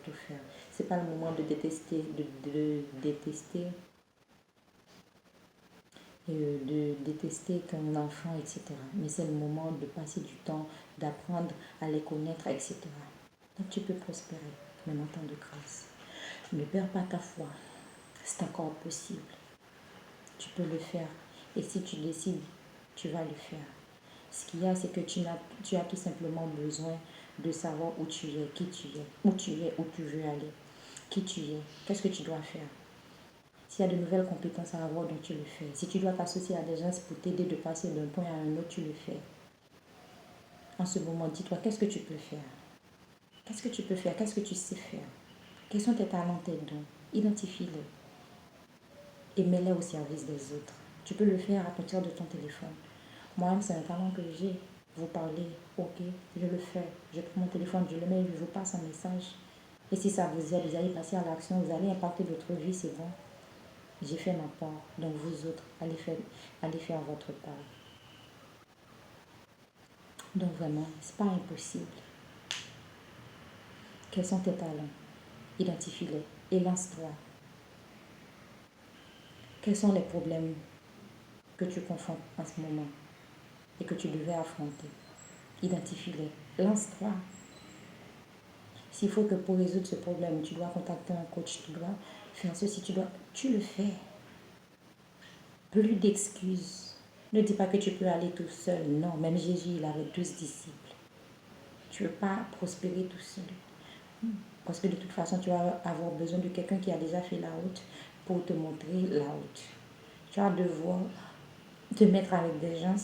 tout faire. C'est pas le moment de détester, de détester ton enfant, etc. Mais c'est le moment de passer du temps, d'apprendre à les connaître, etc. Donc tu peux prospérer, même en temps de grâce. Ne perds pas ta foi. C'est encore possible. Tu peux le faire. Et si tu décides, tu vas le faire. Ce qu'il y a, c'est que tu as tout simplement besoin de savoir où tu es, qui tu es, où tu es, où tu veux aller, qui tu es, qu'est-ce que tu dois faire. S'il y a de nouvelles compétences à avoir, donc tu le fais. Si tu dois t'associer à des gens pour t'aider de passer d'un point à un autre, tu le fais. En ce moment, dis-toi, qu'est-ce que tu peux faire? Qu'est-ce que tu peux faire? Qu'est-ce que tu sais faire? Quels sont tes talents, tes dons? Identifie-les et mets-les au service des autres. Tu peux le faire à partir de ton téléphone. Moi-même, c'est un talent que j'ai. Vous parlez, ok, je le fais. Je prends mon téléphone, je le mets, je vous passe un message. Et si ça vous aide, vous allez passer à l'action, vous allez impacter votre vie, c'est bon. J'ai fait ma part. Donc vous autres, allez faire votre part. Donc vraiment, c'est pas impossible. Quels sont tes talents? Identifie-les et lance-toi. Quels sont les problèmes que tu confrontes en ce moment et que tu devais affronter? Identifie-les. Lance-toi. S'il faut que pour résoudre ce problème, tu dois contacter un coach, tu dois faire ceci, tu le fais. Plus d'excuses. Ne dis pas que tu peux aller tout seul. Non, même Jésus, il avait 12 disciples. Tu ne peux pas prospérer tout seul. Parce que de toute façon, tu vas avoir besoin de quelqu'un qui a déjà fait la route pour te montrer la route. Tu vas devoir te mettre avec des gens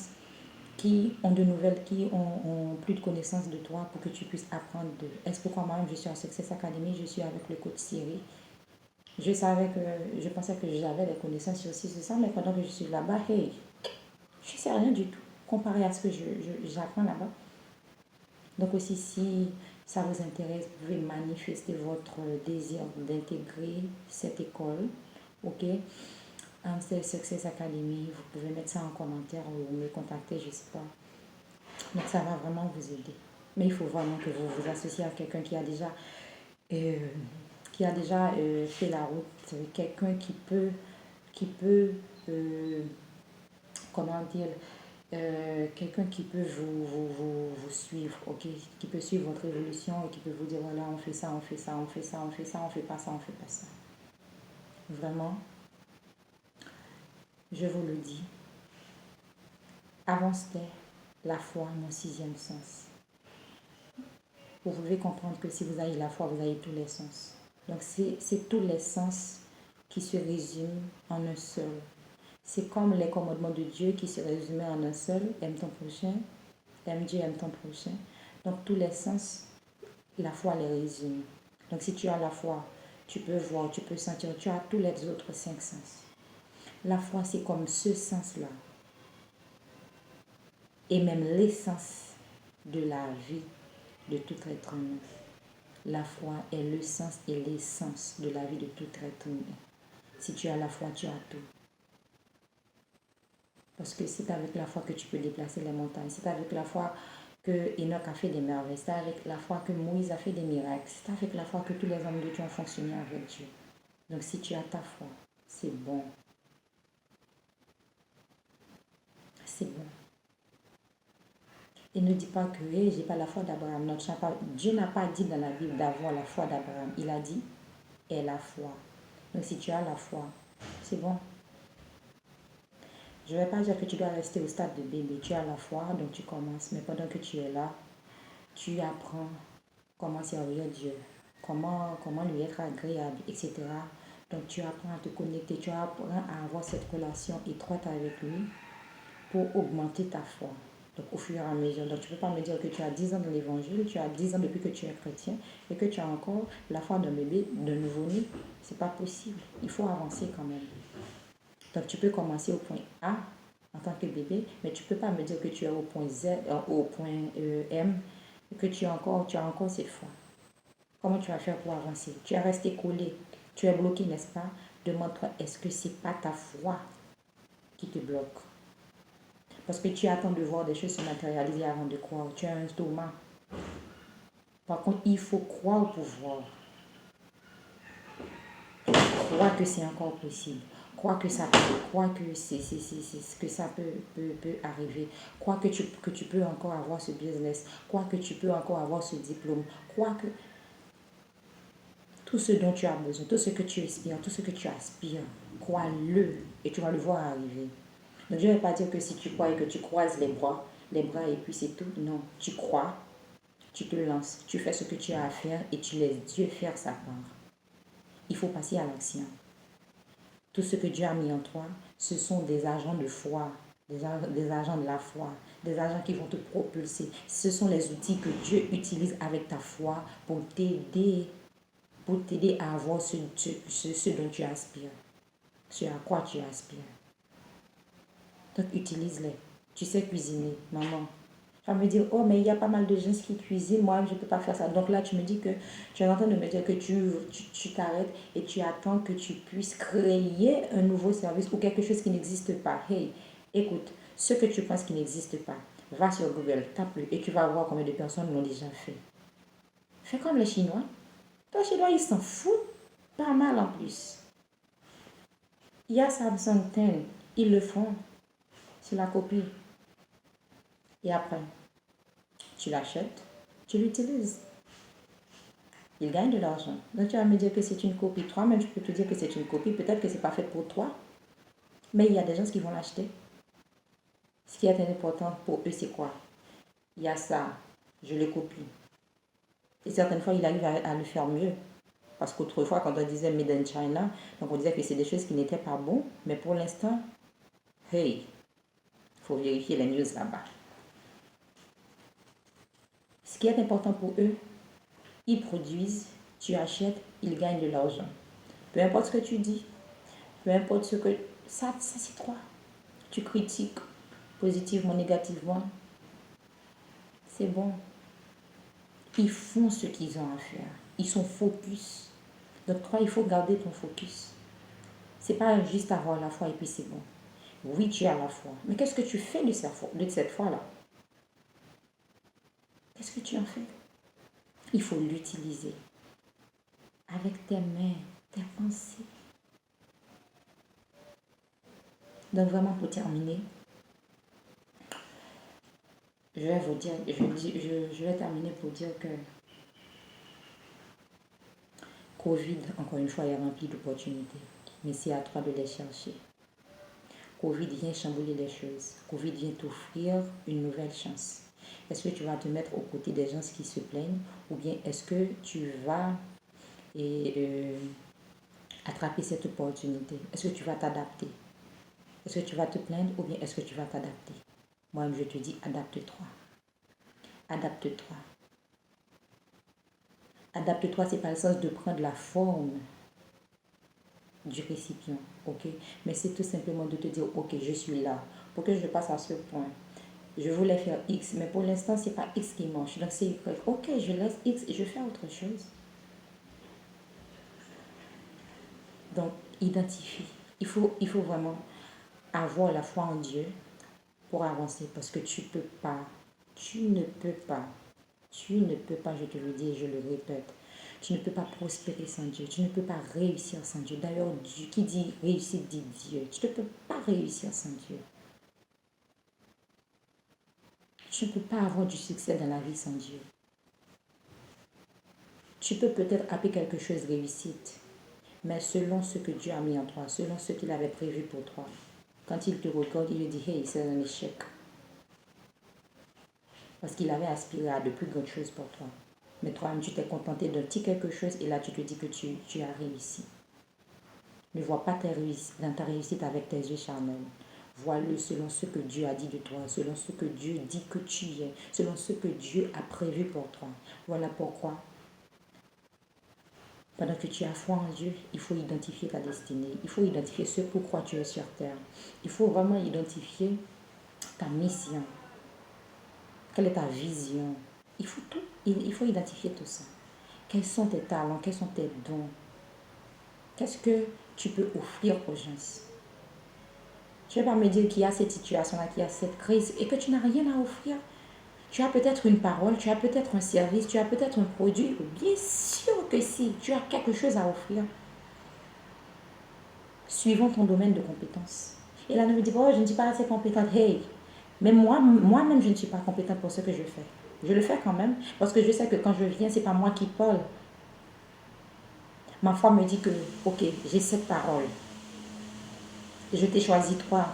qui ont de nouvelles, qui ont plus de connaissances de toi pour que tu puisses apprendre d'eux. Est-ce pourquoi moi-même je suis en Success Academy, je suis avec le coach Siri. Je pensais que j'avais des connaissances sur ça, mais pendant que je suis là-bas, hey, je ne sais rien du tout comparé à ce que j'apprends là-bas. Donc aussi, si ça vous intéresse, vous pouvez manifester votre désir d'intégrer cette école. Ok, c'est Success Academy. Vous pouvez mettre ça en commentaire ou me contacter, je ne sais pas. Donc ça va vraiment vous aider. Mais il faut vraiment que vous vous associez à quelqu'un qui a déjà, fait la route, quelqu'un qui peut comment dire, quelqu'un qui peut vous suivre, ok, qui peut suivre votre évolution et qui peut vous dire voilà, on fait ça, on fait ça, on fait ça, on fait ça, on fait pas ça, on fait pas ça. Vraiment, je vous le dis, avancez la foi, mon sixième sens. Vous pouvez comprendre que si vous avez la foi, vous avez tous les sens. Donc c'est tous les sens qui se résument en un seul. C'est comme les commandements de Dieu qui se résumaient en un seul. Aime ton prochain, aime Dieu, aime ton prochain. Donc tous les sens, la foi les résume. Donc si tu as la foi, tu peux voir, tu peux sentir, tu as tous les autres 5 sens. La foi, c'est comme ce sens-là. Et même l'essence de la vie de tout être humain. La foi est le sens et l'essence de la vie de tout être humain. Si tu as la foi, tu as tout. Parce que c'est avec la foi que tu peux déplacer les montagnes. C'est avec la foi que Enoch a fait des merveilles. C'est avec la foi que Moïse a fait des miracles. C'est avec la foi que tous les hommes de Dieu ont fonctionné avec Dieu. Donc si tu as ta foi, c'est bon. C'est bon. Et ne dis pas que hey, j'ai pas la foi d'Abraham. Non, Dieu n'a pas dit dans la Bible d'avoir la foi d'Abraham. Il a dit aie la foi. Donc si tu as la foi, c'est bon. Je ne vais pas dire que tu dois rester au stade de bébé. Tu as la foi, donc tu commences. Mais pendant que tu es là, tu apprends comment servir Dieu, comment lui être agréable, etc. Donc tu apprends à te connecter, tu apprends à avoir cette relation étroite avec lui pour augmenter ta foi. Donc au fur et à mesure. Donc tu ne peux pas me dire que tu as 10 ans dans l'évangile, tu as 10 ans depuis que tu es chrétien et que tu as encore la foi d'un bébé, d'un nouveau-né. Ce n'est pas possible. Il faut avancer quand même. Donc tu peux commencer au point A en tant que bébé, mais tu ne peux pas me dire que tu es au point Z, au point M, et que tu as encore cette foi. Comment tu vas faire pour avancer? Tu es resté collé, tu es bloqué, n'est-ce pas? Demande-toi, est-ce que ce n'est pas ta foi qui te bloque? Parce que tu attends de voir des choses se matérialiser avant de croire. Tu as un stomac. Par contre, il faut croire pour voir. Crois que c'est encore possible. Crois que ça peut, crois que que ça peut arriver. Crois que tu peux encore avoir ce business. Crois que tu peux encore avoir ce diplôme. Crois que tout ce dont tu as besoin, tout ce que tu aspires, tout ce que tu aspires, crois-le et tu vas le voir arriver. Donc je ne vais pas dire que si tu crois et que tu croises les bras et puis c'est tout. Non, tu crois, tu te lances, tu fais ce que tu as à faire et tu laisses Dieu faire sa part. Il faut passer à l'action. Tout ce que Dieu a mis en toi, ce sont des agents de foi, des agents de la foi, des agents qui vont te propulser. Ce sont les outils que Dieu utilise avec ta foi pour t'aider à avoir ce dont tu aspires, ce à quoi tu aspires. Donc utilise-les. Tu sais cuisiner, maman. Tu vas me dire, oh, mais il y a pas mal de gens qui cuisinent, moi, je ne peux pas faire ça. Donc là, tu me dis que tu es en train de me dire que tu t'arrêtes et tu attends que tu puisses créer un nouveau service ou quelque chose qui n'existe pas. Hey, écoute, ce que tu penses qui n'existe pas, va sur Google, tape-le et tu vas voir combien de personnes l'ont déjà fait. Fais comme les Chinois. Les Chinois, ils s'en foutent pas mal en plus. Il y a Samsung 10, ils le font. C'est la copie. Et après, tu l'achètes, tu l'utilises. Il gagne de l'argent. Donc tu vas me dire que c'est une copie. Toi-même, je peux te dire que c'est une copie. Peut-être que ce n'est pas fait pour toi. Mais il y a des gens qui vont l'acheter. Ce qui est important pour eux, c'est quoi? Il y a ça, je le copie. Et certaines fois, il arrive à le faire mieux. Parce qu'autrefois, quand on disait Made in China, donc on disait que c'est des choses qui n'étaient pas bonnes. Mais pour l'instant, hey, il faut vérifier les news là-bas. Ce qui est important pour eux, ils produisent, tu achètes, ils gagnent de l'argent. Peu importe ce que tu dis, peu importe ce que... Ça c'est toi. Tu critiques positivement, négativement. C'est bon. Ils font ce qu'ils ont à faire. Ils sont focus. Donc toi, il faut garder ton focus. C'est pas juste avoir la foi et puis c'est bon. Oui, tu as la foi. Mais qu'est-ce que tu fais de cette foi-là? Qu'est-ce que tu en fais? Il faut l'utiliser. Avec tes mains, tes pensées. Donc vraiment pour terminer, je vais terminer pour dire que Covid, encore une fois, est rempli d'opportunités. Mais c'est à toi de les chercher. Covid vient chambouler les choses. Covid vient t'offrir une nouvelle chance. Est-ce que tu vas te mettre aux côtés des gens qui se plaignent ou bien est-ce que tu vas attraper cette opportunité? Est-ce que tu vas t'adapter? Est-ce que tu vas te plaindre ou bien est-ce que tu vas t'adapter? Moi, je te dis, adapte-toi. Adapte-toi. Adapte-toi, c'est pas le sens de prendre la forme du récipient, ok? Mais c'est tout simplement de te dire, ok, je suis là. Pour que je passe à ce point, je voulais faire X, mais pour l'instant, c'est pas X qui marche. Donc c'est Y. Ok, je laisse X et je fais autre chose. Donc, identifie. Il faut vraiment avoir la foi en Dieu pour avancer parce que tu ne peux pas, je te le dis et je le répète, tu ne peux pas prospérer sans Dieu, tu ne peux pas réussir sans Dieu. D'ailleurs, qui dit réussite dit Dieu. Tu ne peux pas réussir sans Dieu. Tu ne peux pas avoir du succès dans la vie sans Dieu. Tu peux peut-être appeler quelque chose réussite, mais selon ce que Dieu a mis en toi, selon ce qu'il avait prévu pour toi. Quand il te regarde, il lui dit, hey, c'est un échec. Parce qu'il avait aspiré à de plus grandes choses pour toi. Mais toi-même, tu t'es contenté d'un petit quelque chose et là, tu te dis que tu as réussi. Ne vois pas dans ta réussite avec tes yeux charnels. Vois-le selon ce que Dieu a dit de toi, selon ce que Dieu dit que tu es, selon ce que Dieu a prévu pour toi. Voilà pourquoi, pendant que tu as foi en Dieu, il faut identifier ta destinée. Il faut identifier ce pourquoi tu es sur terre. Il faut vraiment identifier ta mission. Quelle est ta vision? Il faut identifier tout ça. Quels sont tes talents? Quels sont tes dons? Qu'est-ce que tu peux offrir aux gens? Tu ne vas pas me dire qu'il y a cette situation-là, qu'il y a cette crise et que tu n'as rien à offrir. Tu as peut-être une parole, tu as peut-être un service, tu as peut-être un produit. Bien sûr que si, tu as quelque chose à offrir. suivant ton domaine de compétence. Et là, ne me dis pas, oh, je ne suis pas assez compétente. Hey, mais moi-même, je ne suis pas compétente pour ce que je fais. Je le fais quand même, parce que je sais que quand je viens, c'est pas moi qui parle. Ma foi me dit que, ok, j'ai cette parole. Je t'ai choisi toi.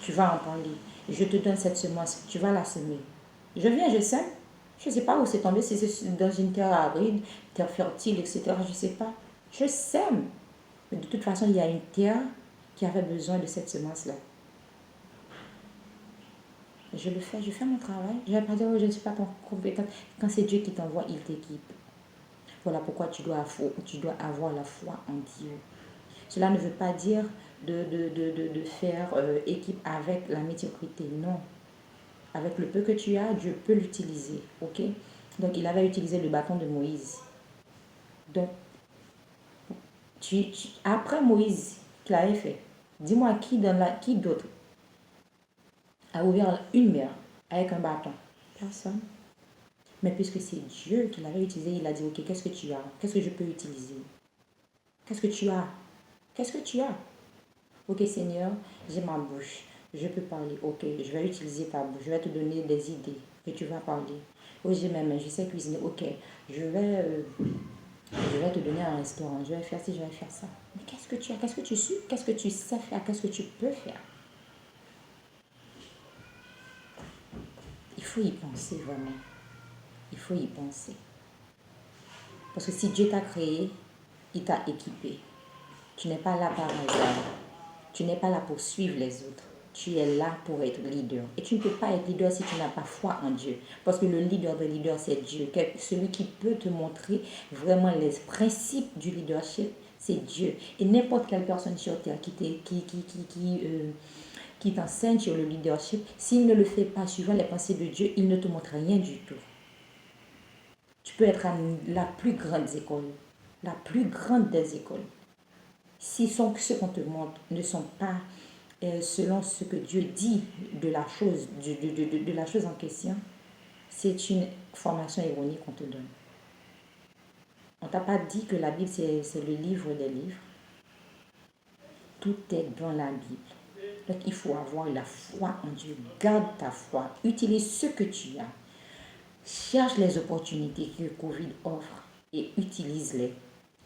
Tu vas en parler. Je te donne cette semence. Tu vas la semer. Je viens, je sème. Je ne sais pas où c'est tombé, si c'est dans une terre aride, terre fertile, etc. Je ne sais pas. Je sème. Mais de toute façon, il y a une terre qui avait besoin de cette semence-là. Je le fais, je fais mon travail. Je ne vais pas dire, oh, je ne suis pas compétente. Quand c'est Dieu qui t'envoie, il t'équipe. Voilà pourquoi tu dois avoir la foi en Dieu. Cela ne veut pas dire de faire équipe avec la médiocrité. Non. Avec le peu que tu as, Dieu peut l'utiliser. Ok? Donc, il avait utilisé le bâton de Moïse. Donc, après Moïse, tu l'avais fait. Dis-moi qui d'autre a ouvert une mer avec un bâton? Personne. Mais puisque c'est Dieu qui l'avait utilisé, il a dit, ok, qu'est-ce que tu as? Qu'est-ce que je peux utiliser? Qu'est-ce que tu as? Qu'est-ce que tu as? Ok Seigneur, j'ai ma bouche. Je peux parler. Ok, je vais utiliser ta bouche. Je vais te donner des idées que tu vas parler. Oh, j'ai mes mains, je sais cuisiner. Ok, je vais te donner un restaurant. Je vais faire ci, je vais faire ça. Mais qu'est-ce que tu as? Qu'est-ce que tu sais? Qu'est-ce que tu sais faire? Qu'est-ce que tu peux faire? Il faut y penser vraiment. Il faut y penser. Parce que si Dieu t'a créé, il t'a équipé. Tu n'es pas là par hasard. Tu n'es pas là pour suivre les autres. Tu es là pour être leader. Et tu ne peux pas être leader si tu n'as pas foi en Dieu. Parce que le leader de leader, c'est Dieu. Celui qui peut te montrer vraiment les principes du leadership, c'est Dieu. Et n'importe quelle personne sur terre qui t'enseigne sur le leadership, s'il ne le fait pas suivant les pensées de Dieu, il ne te montre rien du tout. Tu peux être à la plus grande école, la plus grande des écoles. Si ceux qu'on te montre ne sont pas selon ce que Dieu dit de la chose, de la chose en question, c'est une formation erronée qu'on te donne. On ne t'a pas dit que la Bible, c'est le livre des livres. Tout est dans la Bible. Donc, il faut avoir la foi en Dieu. Garde ta foi. Utilise ce que tu as. Cherche les opportunités que le Covid offre et utilise-les.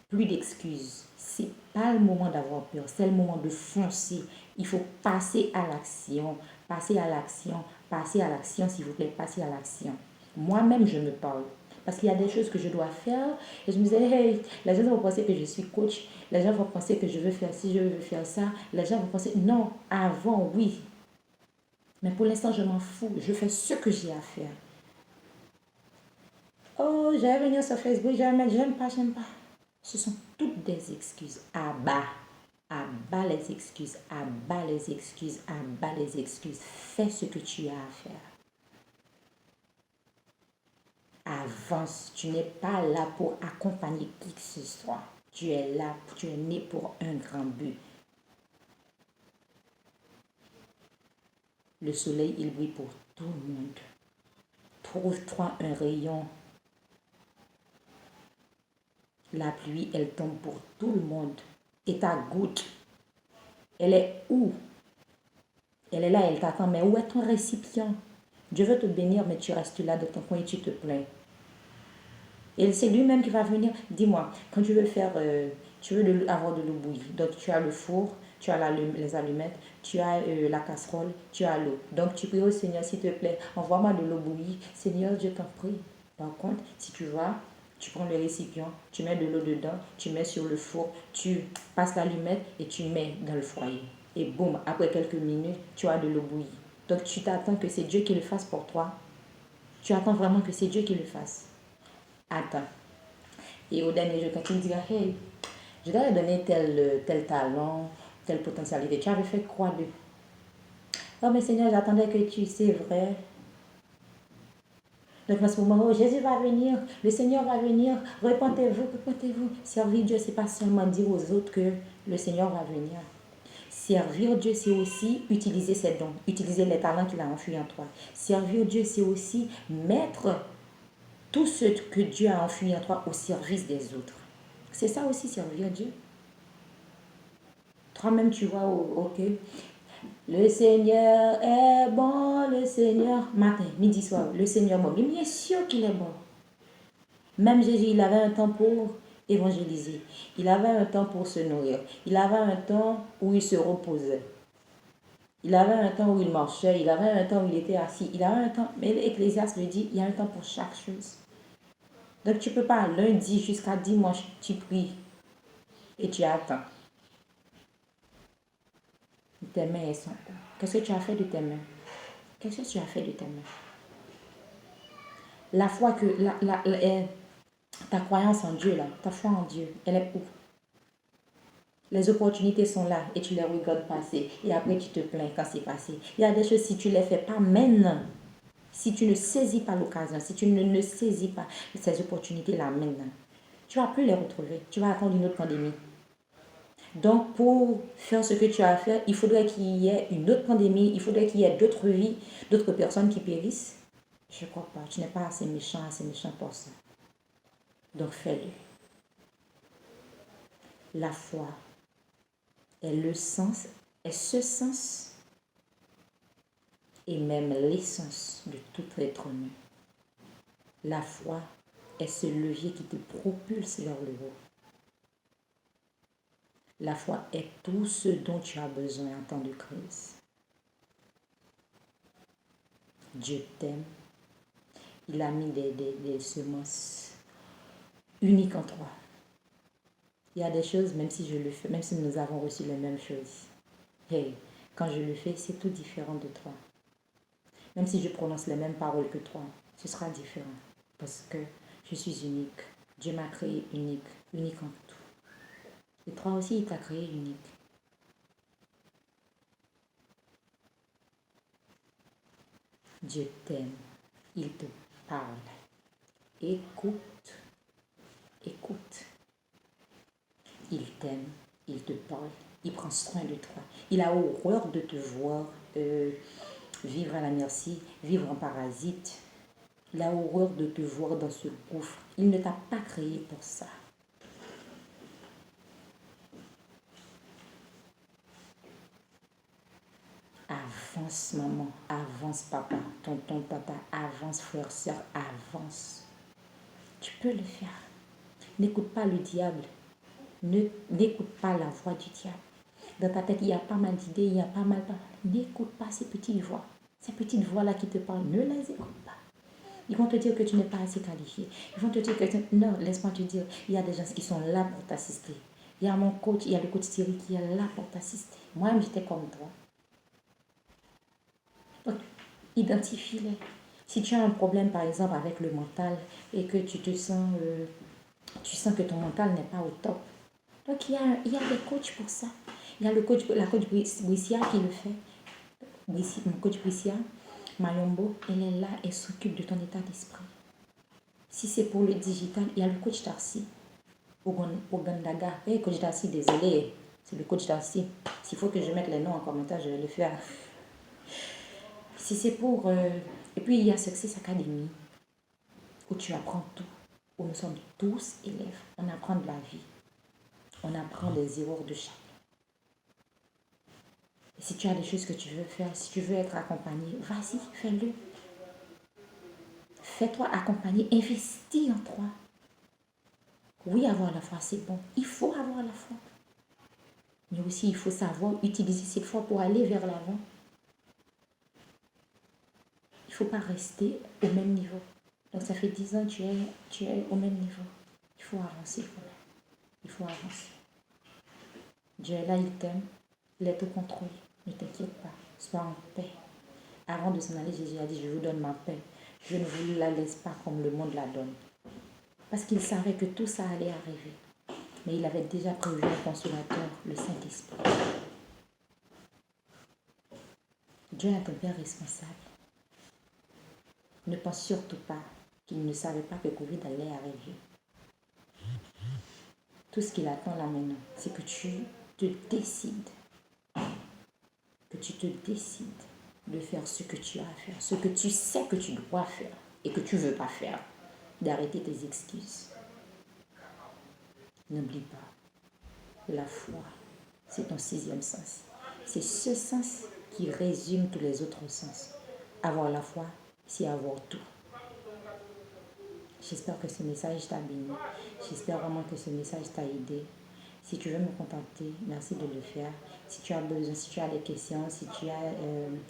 Plus d'excuses. C'est pas le moment d'avoir peur, c'est le moment de foncer. Il faut passer à l'action, passer à l'action, passer à l'action, s'il vous plaît, passer à l'action. Moi-même, je me parle. Parce qu'il y a des choses que je dois faire. Et je me disais, hey, les gens vont penser que je suis coach. Les gens vont penser que je veux faire ci, je veux faire ça. Les gens vont penser, non, avant, oui. Mais pour l'instant, je m'en fous. Je fais ce que j'ai à faire. Oh, je vais venir sur Facebook, je vais mettre, j'aime pas, j'aime pas. Ce sont toutes des excuses. À bas les excuses, à bas les excuses, à bas les excuses. Fais ce que tu as à faire. Avance. Tu n'es pas là pour accompagner qui que ce soit. Tu es là, tu es né pour un grand but. Le soleil, il brille pour tout le monde. Trouve-toi un rayon. La pluie, elle tombe pour tout le monde. Et ta goutte, elle est où? Elle est là, elle t'attend. Mais où est ton récipient? Dieu veut te bénir, mais tu restes là dans ton coin et tu te plains. Et c'est lui-même qui va venir. Dis-moi, quand tu veux faire, tu veux avoir de l'eau bouillie. Donc tu as le four, tu as les allumettes, tu as la casserole, tu as l'eau. Donc tu pries au Seigneur, s'il te plaît, envoie-moi de l'eau bouillie. Seigneur, je t'en prie. Par contre, si tu vas, tu prends le récipient, tu mets de l'eau dedans, tu mets sur le four, tu passes l'allumette et tu mets dans le foyer. Et boum, après quelques minutes, tu as de l'eau bouillie. Donc tu t'attends que c'est Dieu qui le fasse pour toi. Tu attends vraiment que c'est Dieu qui le fasse. Attends. Et au dernier jour, quand tu me diras, hey, je t'avais donné tel talent, telle potentialité, tu avais fait quoi de? Oh, mais Seigneur, j'attendais que tu, c'est vrai. Donc, à ce moment, oh, Jésus va venir, le Seigneur va venir, repentez-vous, repentez-vous. Servir Dieu, ce n'est pas seulement dire aux autres que le Seigneur va venir. Servir Dieu, c'est aussi utiliser ses dons, utiliser les talents qu'il a enfouis en toi. Servir Dieu, c'est aussi mettre tout ce que Dieu a enfoui en toi au service des autres. C'est ça aussi servir Dieu. Toi-même, tu vois, ok. Le Seigneur est bon, le Seigneur, matin, midi, soir, le Seigneur bon. Mais bien sûr qu'il est bon. Même Jésus, il avait un temps pour évangéliser. Il avait un temps pour se nourrir. Il avait un temps où il se reposait. Il avait un temps où il marchait. Il avait un temps où il était assis. Il avait un temps. Mais l'Ecclésiaste le dit, il y a un temps pour chaque chose. Donc tu ne peux pas lundi jusqu'à dimanche, tu pries et tu attends. Tes mains, elles sont où? Qu'est-ce que tu as fait de tes mains? Qu'est-ce que tu as fait de tes mains? La foi que... ta croyance en Dieu, là, ta foi en Dieu, elle est où? Les opportunités sont là et tu les regardes passer. Et après, tu te plains quand c'est passé. Il y a des choses, si tu ne les fais pas maintenant, si tu ne saisis pas l'occasion, si tu ne saisis pas ces opportunités-là maintenant, tu ne vas plus les retrouver. Tu vas attendre une autre pandémie. Donc, pour faire ce que tu as à faire, il faudrait qu'il y ait une autre pandémie, il faudrait qu'il y ait d'autres vies, d'autres personnes qui périssent. Je ne crois pas. Tu n'es pas assez méchant pour ça. Donc, fais-le. La foi est le sens, est ce sens et même l'essence de tout être humain. La foi est ce levier qui te propulse vers le haut. La foi est tout ce dont tu as besoin en temps de crise. Dieu t'aime. Il a mis des semences uniques en toi. Il y a des choses, même si je le fais, même si nous avons reçu les mêmes choses. Hey, quand je le fais, c'est tout différent de toi. Même si je prononce les mêmes paroles que toi, ce sera différent. Parce que je suis unique. Dieu m'a créé unique, unique en tout. Et toi aussi, il t'a créé unique. Dieu t'aime. Il te parle. Écoute. Écoute. Il t'aime. Il te parle. Il prend soin de toi. Il a horreur de te voir vivre à la merci, vivre en parasite. Il a horreur de te voir dans ce gouffre. Il ne t'a pas créé pour ça. Avance maman, avance papa, tonton papa, avance frère, soeur, avance. Tu peux le faire. N'écoute pas le diable. N'écoute pas la voix du diable. Dans ta tête, il y a pas mal d'idées, il y a pas mal. N'écoute pas ces petites voix. Ces petites voix-là qui te parlent, ne les écoute pas. Ils vont te dire que tu n'es pas assez qualifié. Ils vont te dire que non, laisse-moi te dire, il y a des gens qui sont là pour t'assister. Il y a mon coach, il y a le coach Thierry qui est là pour t'assister. Moi-même, j'étais comme toi. Donc, identifie-les. Si tu as un problème, par exemple, avec le mental et que tu sens que ton mental n'est pas au top. Donc, il y a des coachs pour ça. Il y a la coach Brissia qui le fait. Mon coach Brissia, Mayombo, elle est là, elle s'occupe de ton état d'esprit. Si c'est pour le digital, il y a le coach Darcy. Ogandaga. Hey, coach Darcy, désolé. C'est le coach Darcy. S'il faut que je mette les noms en commentaire, je vais le faire. Si c'est pour... Et puis, il y a Success Academy, où tu apprends tout. Où nous sommes tous élèves. On apprend de la vie. On apprend les erreurs de chacun. Et si tu as des choses que tu veux faire, si tu veux être accompagné, vas-y, fais-le. Fais-toi accompagner, investis en toi. Oui, avoir la foi, c'est bon. Il faut avoir la foi. Mais aussi, il faut savoir utiliser cette foi pour aller vers l'avant. Il ne faut pas rester au même niveau. Donc, ça fait 10 ans que tu es au même niveau. Il faut avancer quand même. Il faut avancer. Dieu est là, il t'aime. Il est au contrôle. Ne t'inquiète pas. Sois en paix. Avant de s'en aller, Jésus a dit, je vous donne ma paix. Je ne vous la laisse pas comme le monde la donne. Parce qu'il savait que tout ça allait arriver. Mais il avait déjà prévu un consolateur, le Saint-Esprit. Dieu est un Père responsable. Ne pense surtout pas qu'il ne savait pas que Covid allait arriver. Tout ce qu'il attend là maintenant, c'est que tu te décides. Que tu te décides de faire ce que tu as à faire. Ce que tu sais que tu dois faire et que tu ne veux pas faire. D'arrêter tes excuses. N'oublie pas, la foi, c'est ton sixième sens. C'est ce sens qui résume tous les autres sens. Avoir la foi, c'est avoir tout. J'espère que ce message t'a béni. J'espère vraiment que ce message t'a aidé. Si tu veux me contacter, merci de le faire. Si tu as besoin, si tu as des questions, si tu as,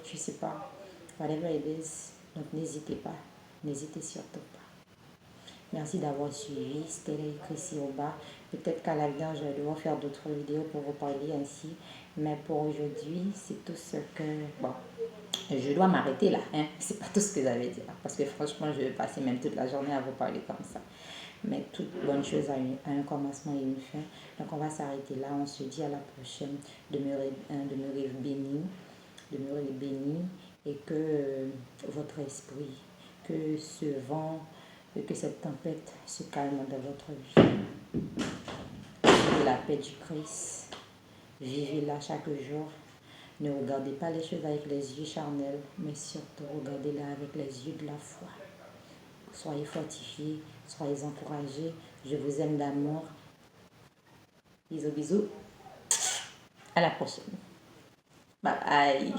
je ne sais pas, whatever it is, donc n'hésitez pas. N'hésitez surtout pas. Merci d'avoir suivi. C'était écrit ici au bas. Peut-être qu'à l'avenir, je vais devoir faire d'autres vidéos pour vous parler ainsi. Mais pour aujourd'hui, c'est tout ce que... Bon, je dois m'arrêter là. Hein? C'est pas tout ce que j'avais dit. Parce que franchement, je vais passer même toute la journée à vous parler comme ça. Mais toute bonne chose a un commencement et une fin. Donc on va s'arrêter là. On se dit à la prochaine. Demeurez bénis. Demeurez bénis. Et que votre esprit, que ce vent, que cette tempête se calme dans votre vie. Vivez la paix du Christ. Vivez-la chaque jour. Ne regardez pas les choses avec les yeux charnels, mais surtout regardez-la avec les yeux de la foi. Soyez fortifiés, soyez encouragés. Je vous aime d'amour. Bisous, bisous. À la prochaine. Bye bye.